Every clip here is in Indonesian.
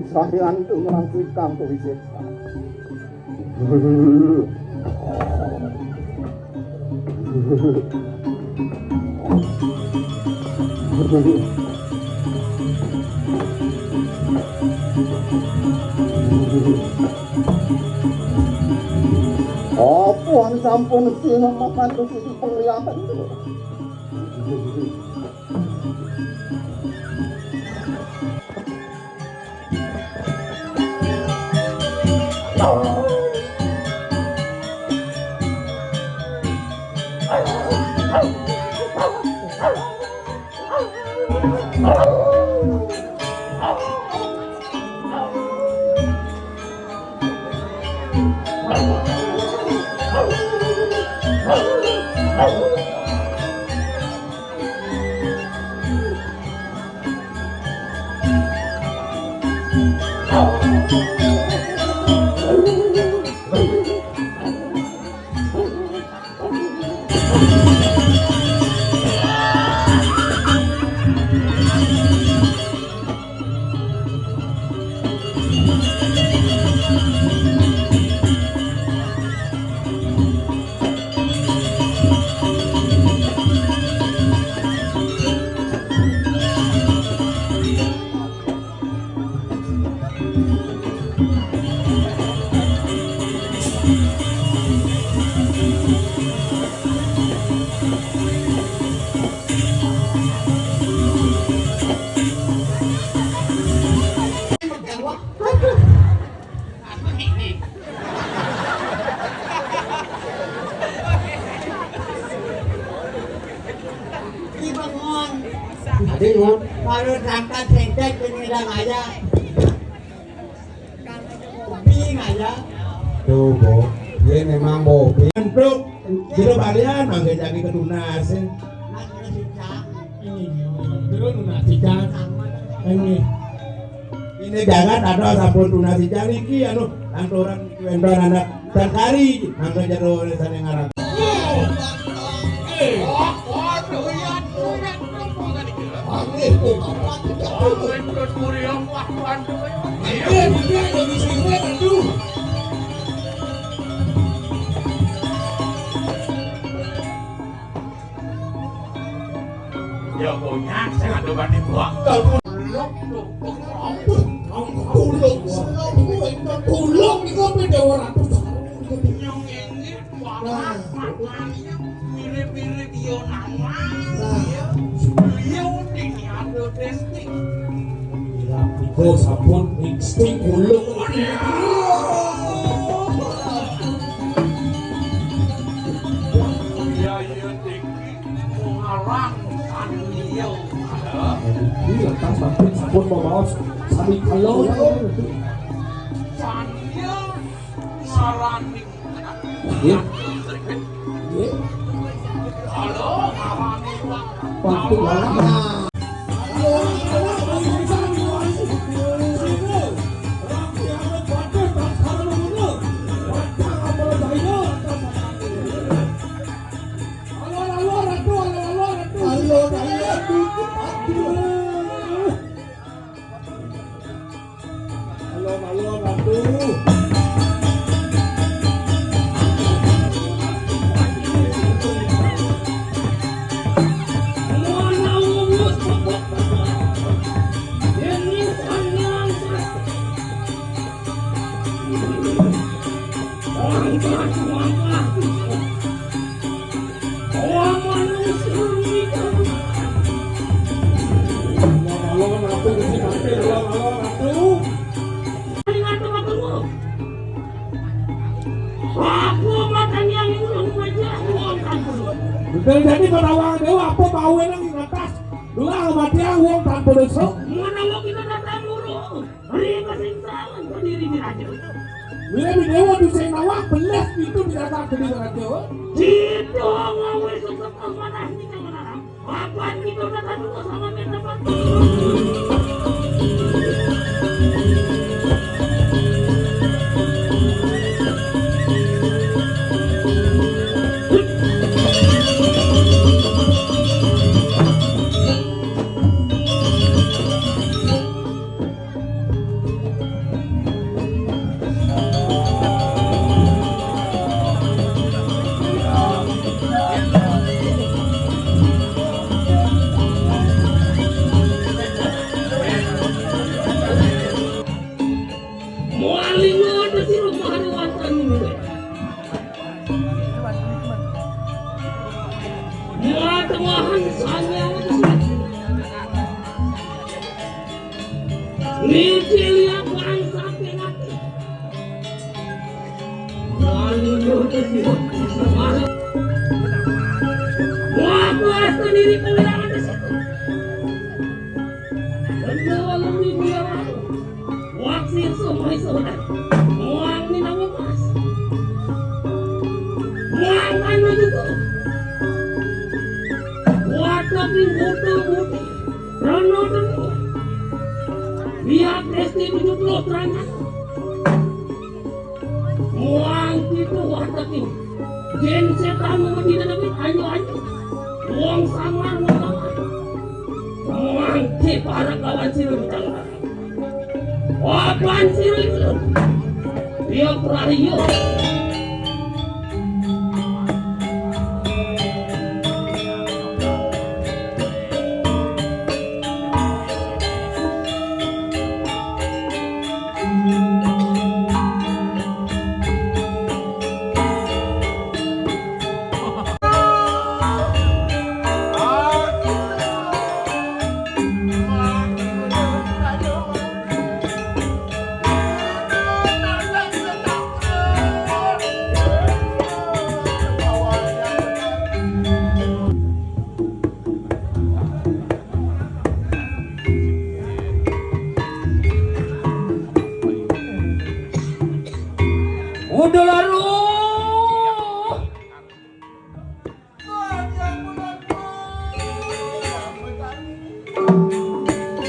Sayangan itu merangkui kamu bisa. Apa sampun sing makan sisi penglihatan itu. Adik nuwun. Kalau berangkat sengkek penyedang aja. Bingung aja. Tuh, Bo. Dia memang Bobi. Untuk kira balian mangga jadi kedunas. Nasi cicak. Kira tunas cicak. Ini jangan ada sampun tunas cicak iki anu lanturan wendon anak dan kari mangga jero sane ngarang. Ya punya, saya ada banding buang. Tulung iki kok beda ora Yang ini, makanya mirip-mirip Yonama. Beliau ini ada testing. Iku sampun insting ulung. Dia tinggi, mengarang beliau. Ini lantas sampun membawa sami kalau. Saya ngarani. Iya. Halo, ngarani Pak. Waktu lama. Jadi penawang dewa apa mau nang di atas. Dulu amat dia uang tanpa dosa. Mana mau kita datang dulu? Hari kasih salah berdiri di raja. Bila dewa bisa nawang belas itu tidak tak jadi dengan dewa. Itu ngawe susah mana ini jangan. Apaan kita datang dulu sama minta bantu. Biar testi duduk lo terangan. Muang itu watakin. Jen setan mau tidak dapat anjo. Muang samar muang. Muang ke para kawan siru tangga. Apaan siru itu? Dia perario. Udah lalu.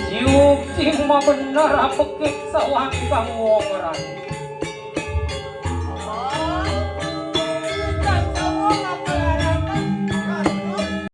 Siuk sing mah bener apekik sawan kang wongeran.